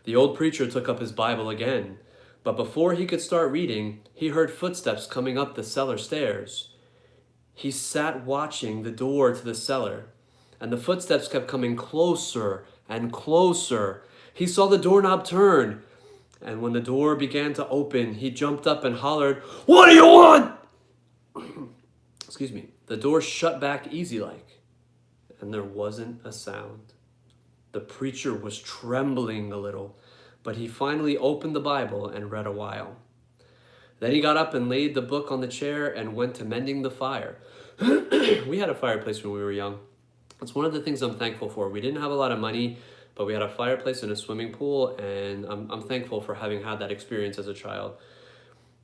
The old preacher took up his Bible again, but before he could start reading, he heard footsteps coming up the cellar stairs. He sat watching the door to the cellar, and the footsteps kept coming closer and closer. He saw the doorknob turn, and when the door began to open, he jumped up and hollered, "What do you want?" Excuse me. The door shut back easy-like, and there wasn't a sound. The preacher was trembling a little, but he finally opened the Bible and read a while. Then he got up and laid the book on the chair and went to mending the fire. We had a fireplace when we were young. It's one of the things I'm thankful for. We didn't have a lot of money, but we had a fireplace and a swimming pool, and I'm thankful for having had that experience as a child.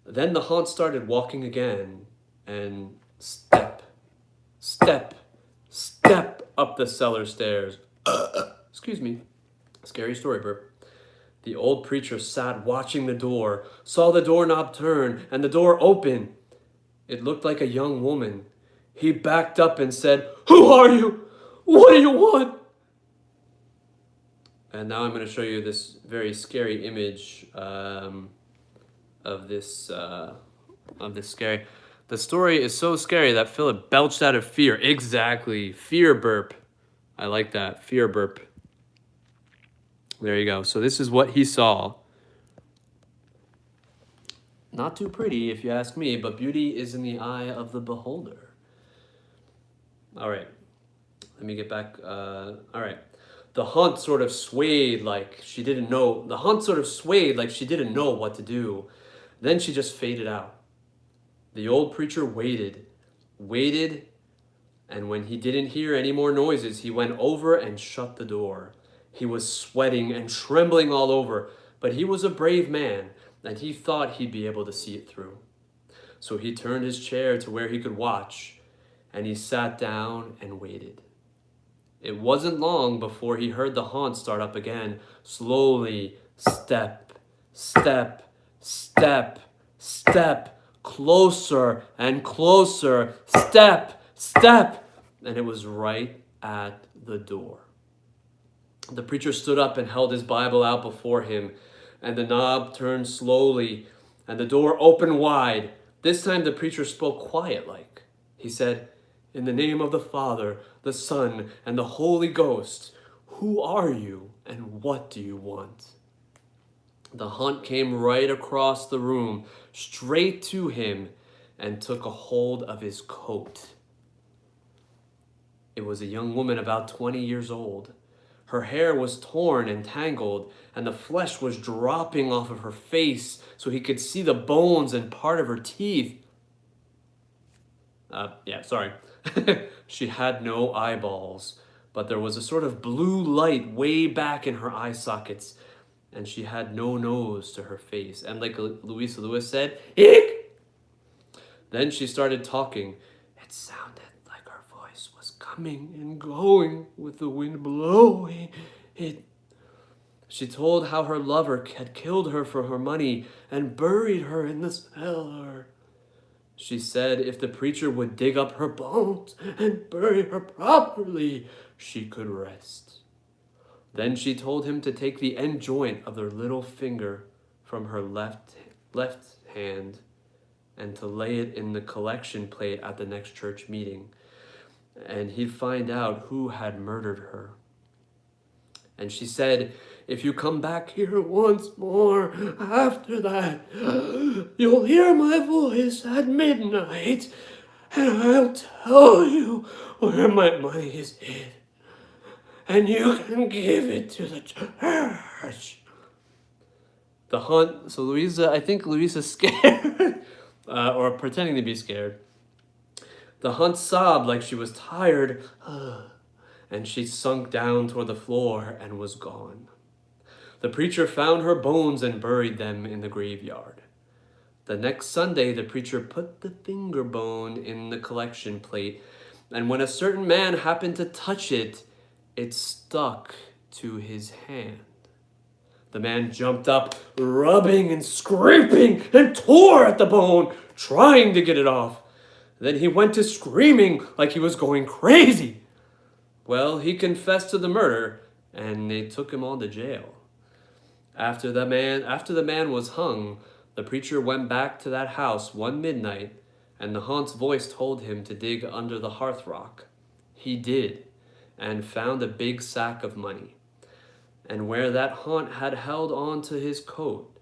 Then the haunt started walking again, and step, step, step up the cellar stairs. Excuse me. Scary story, burp. The old preacher sat watching the door, saw the doorknob turn, and the door open. It looked like a young woman. He backed up and said, "Who are you? What do you want?" And now I'm going to show you this very scary image of this scary. The story is so scary that Philip belched out of fear. Exactly. Fear burp. I like that. Fear burp. There you go. So this is what he saw. Not too pretty, if you ask me, but beauty is in the eye of the beholder. All right, let me get back. All right. The hunt sort of swayed like she didn't know. The hunt sort of swayed like she didn't know what to do. Then she just faded out. The old preacher waited, and when he didn't hear any more noises, he went over and shut the door. He was sweating and trembling all over, but he was a brave man, and he thought he'd be able to see it through. So he turned his chair to where he could watch, and he sat down and waited. It wasn't long before he heard the haunt start up again, slowly, step, step, step, step, closer and closer, step, step, and it was right at the door. The preacher stood up and held his Bible out before him, and the knob turned slowly, and the door opened wide. This time the preacher spoke quiet-like. He said, "In the name of the Father, the Son, and the Holy Ghost, who are you, and what do you want?" The hunt came right across the room, straight to him, and took a hold of his coat. It was a young woman about 20 years old. Her hair was torn and tangled, and the flesh was dropping off of her face so he could see the bones and part of her teeth. Sorry. She had no eyeballs, but there was a sort of blue light way back in her eye sockets, and she had no nose to her face. And like Louisa Lewis said, "Ick!" Then she started talking. It sounded like her voice was coming and going with the wind blowing. She told how her lover had killed her for her money and buried her in the cellar. She said if the preacher would dig up her bones and bury her properly, she could rest. Then she told him to take the end joint of their little finger from her left hand and to lay it in the collection plate at the next church meeting, and he'd find out who had murdered her. And she said, if you come back here once more after that, you'll hear my voice at midnight, and I'll tell you where my money is hid, and you can give it to the church. The hunt, so I think Louisa's scared, or pretending to be scared. The hunt sobbed like she was tired, and she sunk down toward the floor and was gone. The preacher found her bones and buried them in the graveyard. The next Sunday, the preacher put the finger bone in the collection plate, and when a certain man happened to touch it, it stuck to his hand. The man jumped up, rubbing and scraping, and tore at the bone, trying to get it off. Then he went to screaming like he was going crazy. Well, he confessed to the murder, and they took him on to jail. After the man was hung, the preacher went back to that house one midnight, and the haunt's voice told him to dig under the hearthrug. He did, and found a big sack of money. And where that haunt had held on to his coat,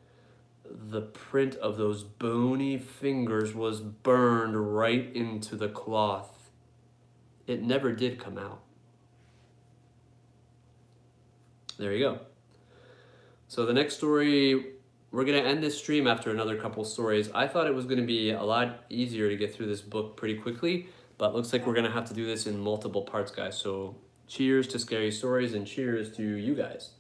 the print of those bony fingers was burned right into the cloth. It never did come out. There you go. So the next story, we're going to end this stream after another couple stories. I thought it was going to be a lot easier to get through this book pretty quickly, but looks like we're going to have to do this in multiple parts, guys. So cheers to scary stories and cheers to you guys.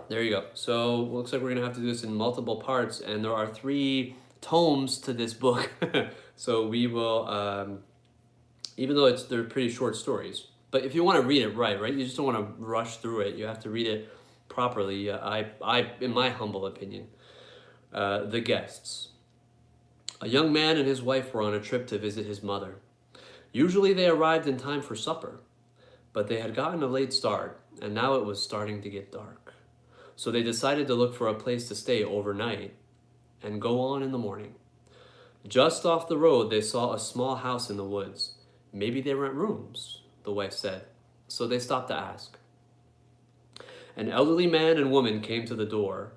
There you go. So looks like we're going to have to do this in multiple parts, and there are 3 tomes to this book. So we will, even though they're pretty short stories, but if you want to read it right, you just don't want to rush through it. You have to read it properly. In my humble opinion. The guests. A young man and his wife were on a trip to visit his mother. Usually they arrived in time for supper, but they had gotten a late start, and now it was starting to get dark. So they decided to look for a place to stay overnight and go on in the morning. Just off the road, they saw a small house in the woods. Maybe they rent rooms, the wife said, so they stopped to ask. An elderly man and woman came to the door.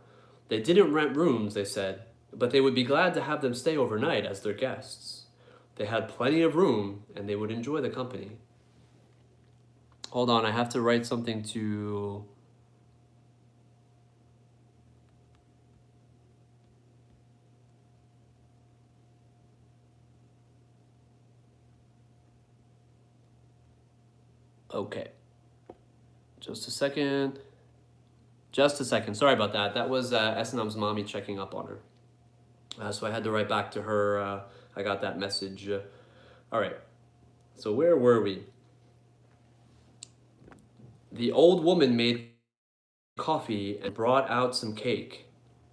They didn't rent rooms, they said, but they would be glad to have them stay overnight as their guests. They had plenty of room, and they would enjoy the company. Hold on, I have to write something to... Okay. Just a second. Just a second. Sorry about that. That was S&M's mommy checking up on her. So I had to write back to her. I got that message. All right. So where were we? The old woman made coffee and brought out some cake.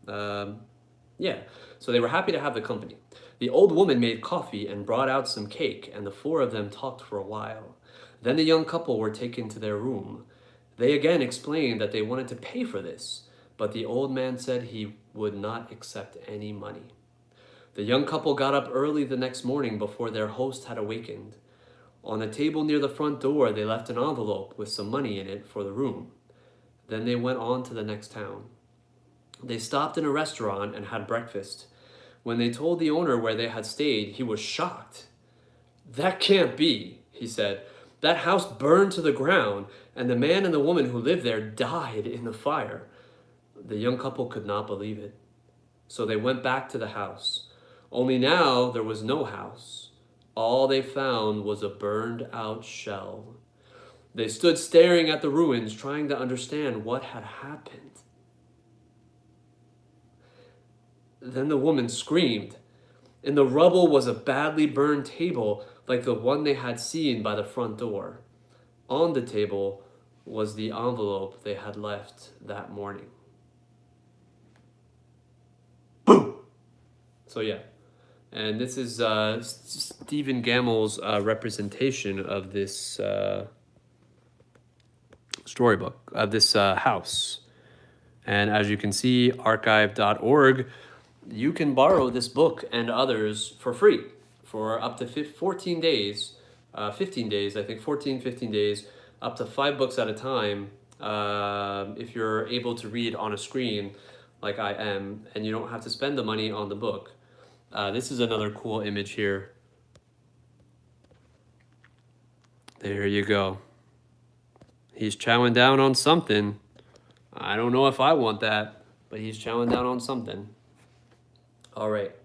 Yeah, so they were happy to have the company. The old woman made coffee and brought out some cake, and the four of them talked for a while. Then the young couple were taken to their room. They again explained that they wanted to pay for this, but the old man said he would not accept any money. The young couple got up early the next morning before their host had awakened. On a table near the front door, they left an envelope with some money in it for the room. Then they went on to the next town. They stopped in a restaurant and had breakfast. When they told the owner where they had stayed, he was shocked. "That can't be," he said. "That house burned to the ground, and the man and the woman who lived there died in the fire." The young couple could not believe it. So they went back to the house. Only now there was no house. All they found was a burned out shell. They stood staring at the ruins, trying to understand what had happened. Then the woman screamed. In the rubble was a badly burned table like the one they had seen by the front door. On the table was the envelope they had left that morning. Boom! So yeah, and this is Stephen Gammell's representation of this storybook, of this house. And as you can see, archive.org, you can borrow this book and others for free for up to 14 days, 15 days, I think 14, 15 days, up to 5 books at a time, if you're able to read on a screen like I am, and you don't have to spend the money on the book. This is another cool image here. There you go. He's chowing down on something. I don't know if I want that, but he's chowing down on something. All right.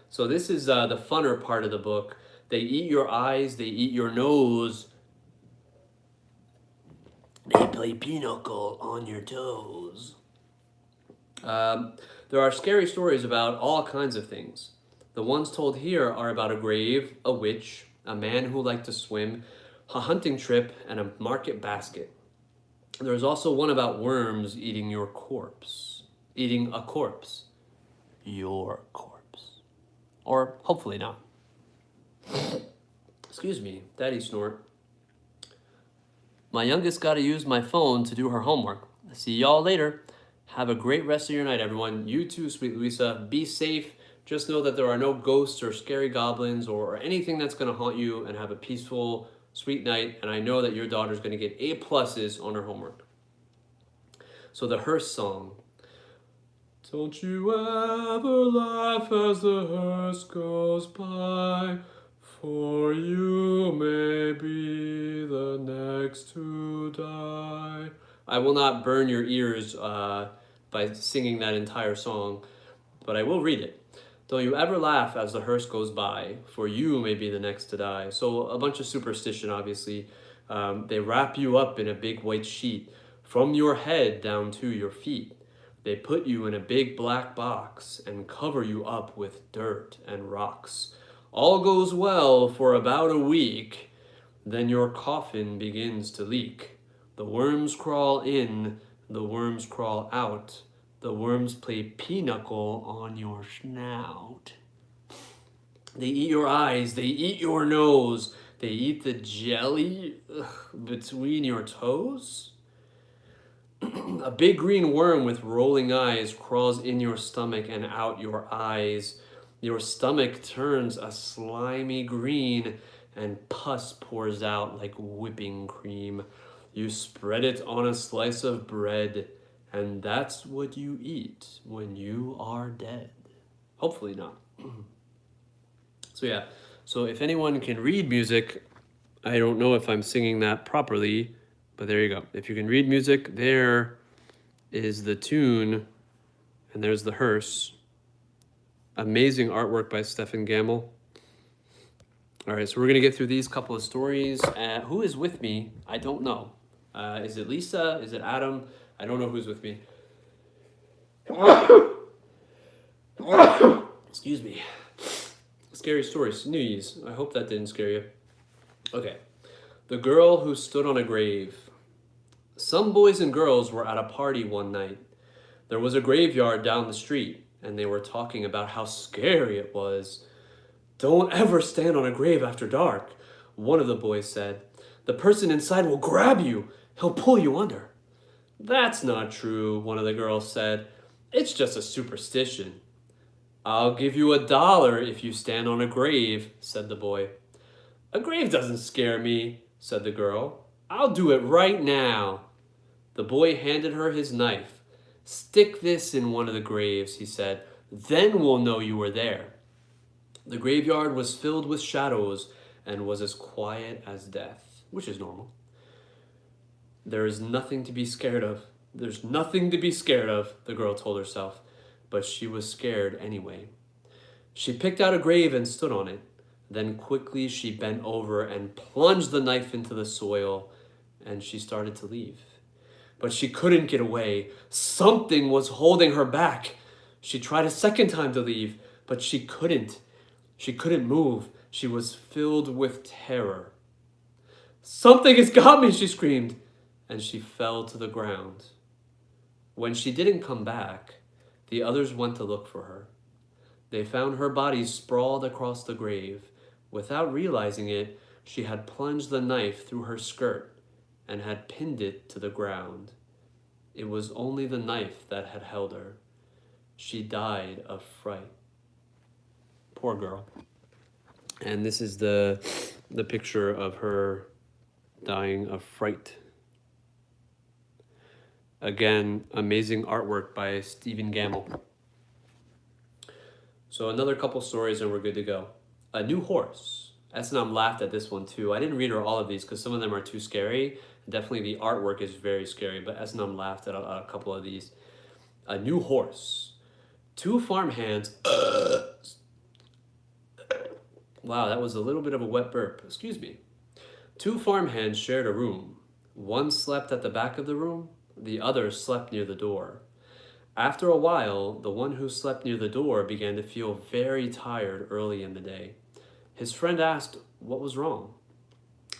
So this is the funner part of the book. They eat your eyes, they eat your nose. They play pinochle on your toes. There are scary stories about all kinds of things. The ones told here are about a grave, a witch, a man who liked to swim, a hunting trip, and a market basket. There's also one about worms eating your corpse. Eating a corpse. Your corpse. Or hopefully not. Excuse me, daddy snort. My youngest got to use my phone to do her homework. See y'all later. Have a great rest of your night, everyone. You too, sweet Louisa. Be safe. Just know that there are no ghosts or scary goblins or anything that's going to haunt you, and have a peaceful, sweet night. And I know that your daughter's going to get A+ on her homework. So the hearse song. Don't you ever laugh as the hearse goes by, for you may be the next to die. I will not burn your ears by singing that entire song, but I will read it. Don't you ever laugh as the hearse goes by, for you may be the next to die. So a bunch of superstition, obviously. They wrap you up in a big white sheet, from your head down to your feet. They put you in a big black box and cover you up with dirt and rocks. All goes well for about a week, then your coffin begins to leak. The worms crawl in, the worms crawl out. The worms play pinochle on your snout. They eat your eyes, they eat your nose, they eat the jelly between your toes. A big green worm with rolling eyes crawls in your stomach and out your eyes. Your stomach turns a slimy green and pus pours out like whipping cream. You spread it on a slice of bread and that's what you eat when you are dead. Hopefully not. So yeah, so if anyone can read music, I don't know if I'm singing that properly, but there you go. If you can read music, there is the tune, and there's the hearse. Amazing artwork by Stephen Gamble. All right, so we're gonna get through these couple of stories. Who is with me? I don't know. Is it Lisa? Is it Adam? I don't know who's with me. Excuse me. Scary stories. New Year's. I hope that didn't scare you. Okay. The girl who stood on a grave. Some boys and girls were at a party one night. There was a graveyard down the street, and they were talking about how scary it was. Don't ever stand on a grave after dark, one of the boys said. The person inside will grab you. He'll pull you under. That's not true, one of the girls said. It's just a superstition. I'll give you $1 if you stand on a grave, said the boy. A grave doesn't scare me, said the girl. I'll do it right now. The boy handed her his knife. Stick this in one of the graves, he said. Then we'll know you were there. The graveyard was filled with shadows and was as quiet as death, which is normal. There is nothing to be scared of. There's nothing to be scared of, the girl told herself, but she was scared anyway. She picked out a grave and stood on it. Then quickly she bent over and plunged the knife into the soil, and she started to leave. But she couldn't get away. Something was holding her back. She tried a second time to leave, but she couldn't. She couldn't move. She was filled with terror. Something has got me, she screamed, and she fell to the ground. When she didn't come back, the others went to look for her. They found her body sprawled across the grave. Without realizing it, she had plunged the knife through her skirt and had pinned it to the ground. It was only the knife that had held her. She died of fright. Poor girl. And this is the picture of her dying of fright. Again, amazing artwork by Stephen Gamble. So another couple stories and we're good to go. A new horse. S&M laughed at this one too. I didn't read her all of these because some of them are too scary. Definitely the artwork is very scary, but S&M laughed at a couple of these. A new horse. Two farmhands. Wow, that was a little bit of a wet burp. Excuse me. Two farmhands shared a room. One slept at the back of the room. The other slept near the door. After a while, the one who slept near the door began to feel very tired early in the day. His friend asked what was wrong.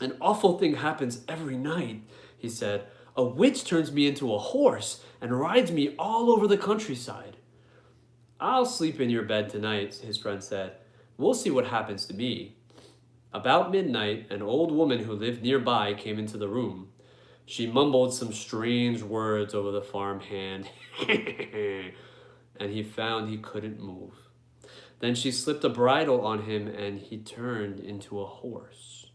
An awful thing happens every night, he said. A witch turns me into a horse and rides me all over the countryside. I'll sleep in your bed tonight, his friend said. We'll see what happens to me. About midnight, an old woman who lived nearby came into the room. She mumbled some strange words over the farmhand, and he found he couldn't move. Then she slipped a bridle on him, and he turned into a horse.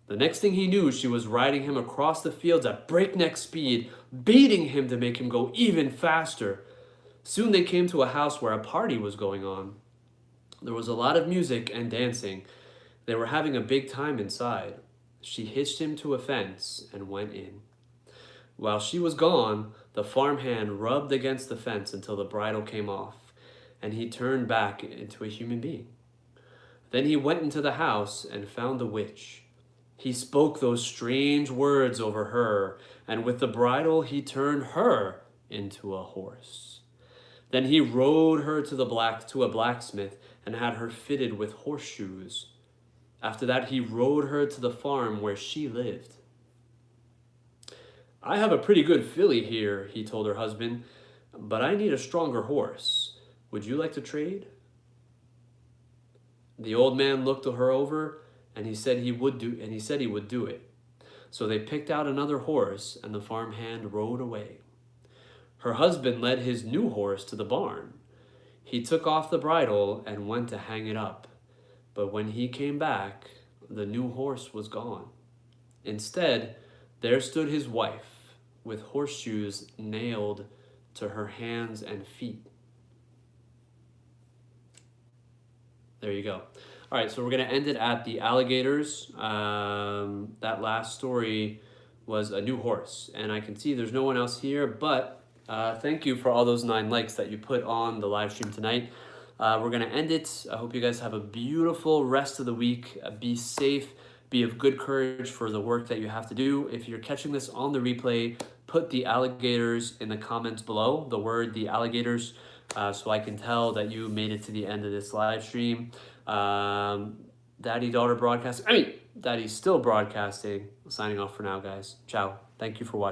The next thing he knew, she was riding him across the fields at breakneck speed, beating him to make him go even faster. Soon they came to a house where a party was going on. There was a lot of music and dancing. They were having a big time inside. She hitched him to a fence and went in. While she was gone, the farmhand rubbed against the fence until the bridle came off, and he turned back into a human being. Then he went into the house and found the witch. He spoke those strange words over her, and with the bridle he turned her into a horse. Then he rode her to a blacksmith and had her fitted with horseshoes. After that, he rode her to the farm where she lived. I have a pretty good filly here, he told her husband, but I need a stronger horse. Would you like to trade? The old man looked her over, and he said he would do it. So they picked out another horse, and the farmhand rode away. Her husband led his new horse to the barn. He took off the bridle and went to hang it up. But when he came back, the new horse was gone. Instead, there stood his wife, with horseshoes nailed to her hands and feet. There you go. All right, so we're going to end it at the alligators. That last story was a new horse, and I can see there's no one else here, but thank you for all those 9 likes that you put on the live stream tonight. We're going to end it. I hope you guys have a beautiful rest of the week. Be safe. Be of good courage for the work that you have to do. If you're catching this on the replay, put the alligators in the comments below, the word the alligators, so I can tell that you made it to the end of this live stream. Daddy's still broadcasting. Signing off for now, guys. Ciao. Thank you for watching.